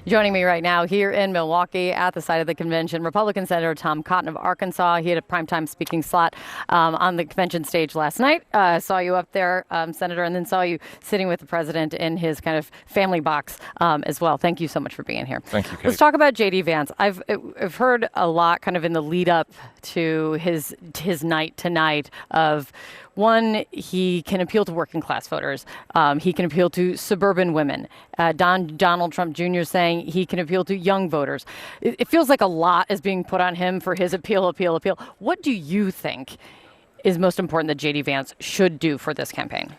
Joining me right now here in Milwaukee at the site of the convention, Republican Senator Tom Cotton of Arkansas. He had a primetime speaking slot on the convention stage last night. Saw you up there, Senator, and then saw you sitting with the president in his kind of family box as well. Thank you so much for being here. Thank you, Kate. Let's talk about J.D. Vance. I've heard a lot kind of in the lead up to his night tonight of, one, he can appeal to working class voters. He can appeal to suburban women. Donald Trump Jr. saying he can appeal to young voters. It feels like a lot is being put on him for his appeal. What do you think is most important that J.D. Vance should do for this campaign?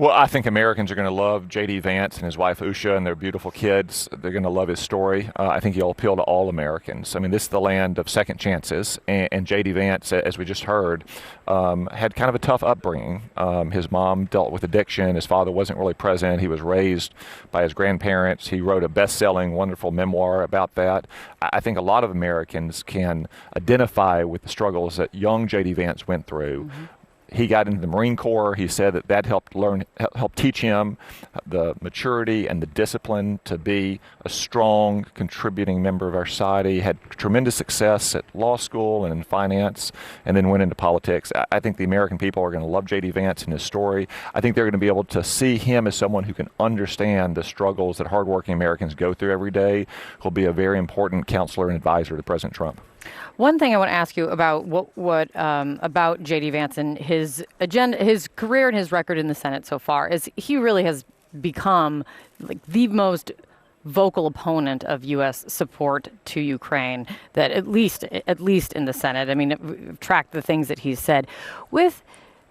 Well, I think Americans are going to love J.D. Vance and his wife Usha and their beautiful kids. They're going to love his story. I think he'll appeal to all Americans. I mean, this is the land of second chances, and J.D. Vance, as we just heard, had kind of a tough upbringing. His mom dealt with addiction. His father wasn't really present. He was raised by his grandparents. He wrote a best-selling, wonderful memoir about that. I think a lot of Americans can identify with the struggles that young J.D. Vance went through. Mm-hmm. He got into the Marine Corps. He said that helped teach him the maturity and the discipline to be a strong, contributing member of our society. Had tremendous success at law school and in finance, and then went into politics. I think the American people are going to love J.D. Vance and his story. I think they're going to be able to see him as someone who can understand the struggles that hardworking Americans go through every day. He'll be a very important counselor and advisor to President Trump. One thing I want to ask you about about J.D. Vance and his agenda, his career and his record in the Senate so far is he really has become like the most vocal opponent of U.S. support to Ukraine, that at least in the Senate. I mean, track the things that he's said. With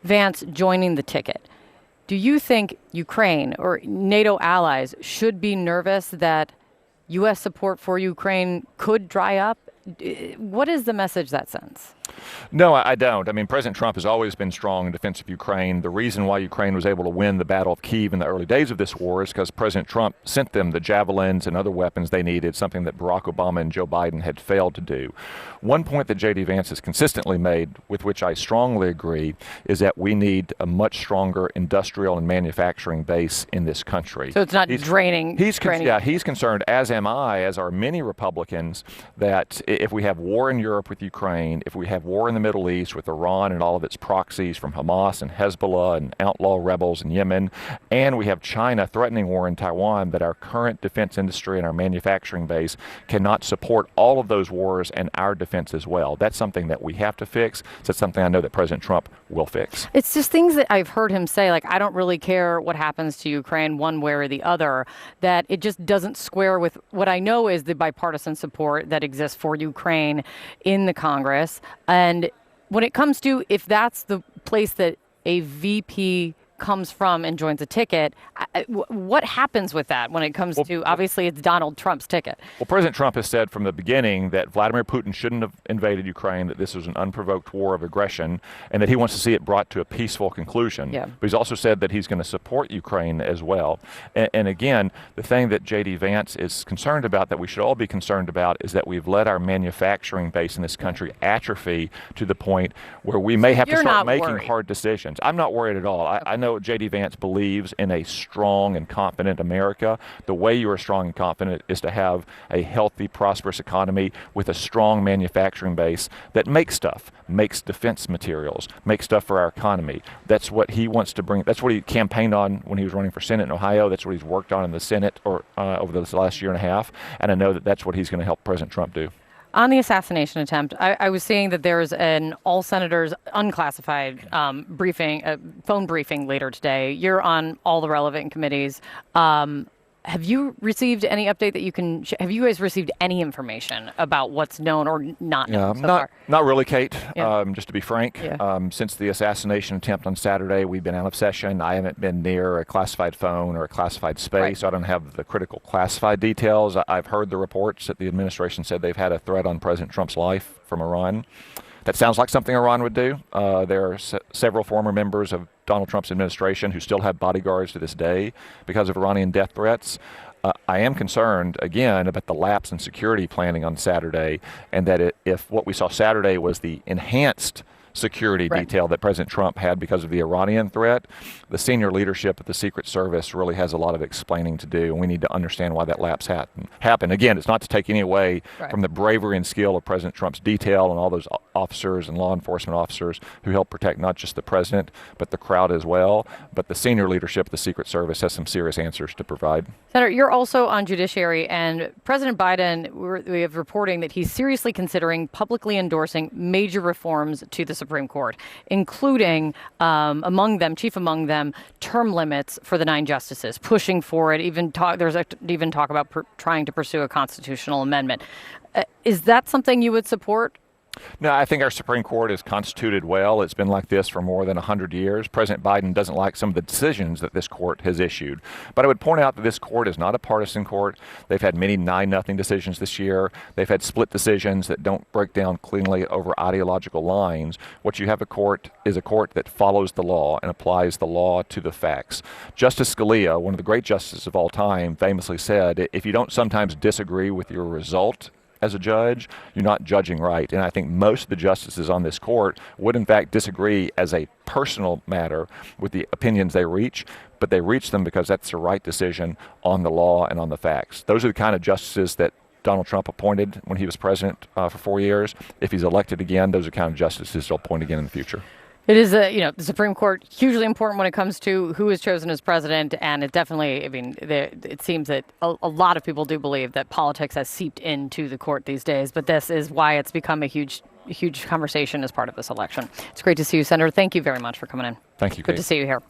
Vance joining the ticket, do you think Ukraine or NATO allies should be nervous that U.S. support for Ukraine could dry up? What is the message that sends? No, I don't. I mean, President Trump has always been strong in defense of Ukraine. The reason why Ukraine was able to win the Battle of Kyiv in the early days of this war is because President Trump sent them the javelins and other weapons they needed, something that Barack Obama and Joe Biden had failed to do. One point that J.D. Vance has consistently made, with which I strongly agree, is that we need a much stronger industrial and manufacturing base in this country. So it's not draining. He's concerned, as am I, as are many Republicans, that if we have war in Europe with Ukraine, if we have war in the Middle East with Iran and all of its proxies from Hamas and Hezbollah and outlaw rebels in Yemen, and we have China threatening war in Taiwan, that our current defense industry and our manufacturing base cannot support all of those wars and our defense as well. That's something that we have to fix. So that's something I know that President Trump will fix. It's just things that I've heard him say, like, I don't really care what happens to Ukraine one way or the other, that it just doesn't square with what I know is the bipartisan support that exists for Ukraine in the Congress. And when it comes to if that's the place that a VP comes from and joins a ticket, what happens with that when it comes to, obviously, it's Donald Trump's ticket? Well, President Trump has said from the beginning that Vladimir Putin shouldn't have invaded Ukraine, that this was an unprovoked war of aggression, and that he wants to see it brought to a peaceful conclusion. Yeah. But he's also said that he's going to support Ukraine as well. And again, the thing that J.D. Vance is concerned about, that we should all be concerned about, is that we've let our manufacturing base in this country atrophy to the point where we may have to start making hard decisions. I'm not worried at all. I know J.D. Vance believes in a strong and confident America. The way you are strong and confident is to have a healthy, prosperous economy with a strong manufacturing base that makes stuff, makes defense materials, makes stuff for our economy. That's what he wants to bring. That's what he campaigned on when he was running for Senate in Ohio. That's what he's worked on in the Senate over this last year and a half. And I know that that's what he's going to help President Trump do. On the assassination attempt, I was seeing that there's an all senators unclassified phone briefing later today. You're on all the relevant committees. Have you received any update that you can? Have you guys received any information about what's known or not known so far? Not really, Kate. Yeah. Just to be frank, Yeah. Since the assassination attempt on Saturday, we've been out of session. I haven't been near a classified phone or a classified space. Right. So I don't have the critical classified details. I've heard the reports that the administration said they've had a threat on President Trump's life from Iran. That sounds like something Iran would do. There are several former members of Donald Trump's administration who still have bodyguards to this day because of Iranian death threats. I am concerned, again, about the lapse in security planning on Saturday, and that if what we saw Saturday was the enhanced security Right. detail that President Trump had because of the Iranian threat. The senior leadership of the Secret Service really has a lot of explaining to do, and we need to understand why that lapse happened. Again, it's not to take any away Right. from the bravery and skill of President Trump's detail and all those officers and law enforcement officers who helped protect not just the president, but the crowd as well. But the senior leadership of the Secret Service has some serious answers to provide. Senator, you're also on judiciary, and President Biden, we have reporting that he's seriously considering publicly endorsing major reforms to the Supreme Court, including chief among them, term limits for the 9 justices, pushing for it. There's even talk about trying to pursue a constitutional amendment. Is that something you would support? No, I think our Supreme Court is constituted well. It's been like this for more than 100 years. President Biden doesn't like some of the decisions that this court has issued. But I would point out that this court is not a partisan court. They've had many 9-0 decisions this year. They've had split decisions that don't break down cleanly over ideological lines. What you have is a court that follows the law and applies the law to the facts. Justice Scalia, one of the great justices of all time, famously said, if you don't sometimes disagree with your result as a judge, you're not judging right. And I think most of the justices on this court would in fact disagree as a personal matter with the opinions they reach, but they reach them because that's the right decision on the law and on the facts. Those are the kind of justices that Donald Trump appointed when he was president for 4 years. If he's elected again, those are the kind of justices he'll appoint again in the future. It is the Supreme Court, hugely important when it comes to who is chosen as president, and it definitely, it seems that a lot of people do believe that politics has seeped into the court these days, but this is why it's become a huge conversation as part of this election. It's great to see you, Senator. Thank you very much for coming in. Thank you, Good Kate. to see you here.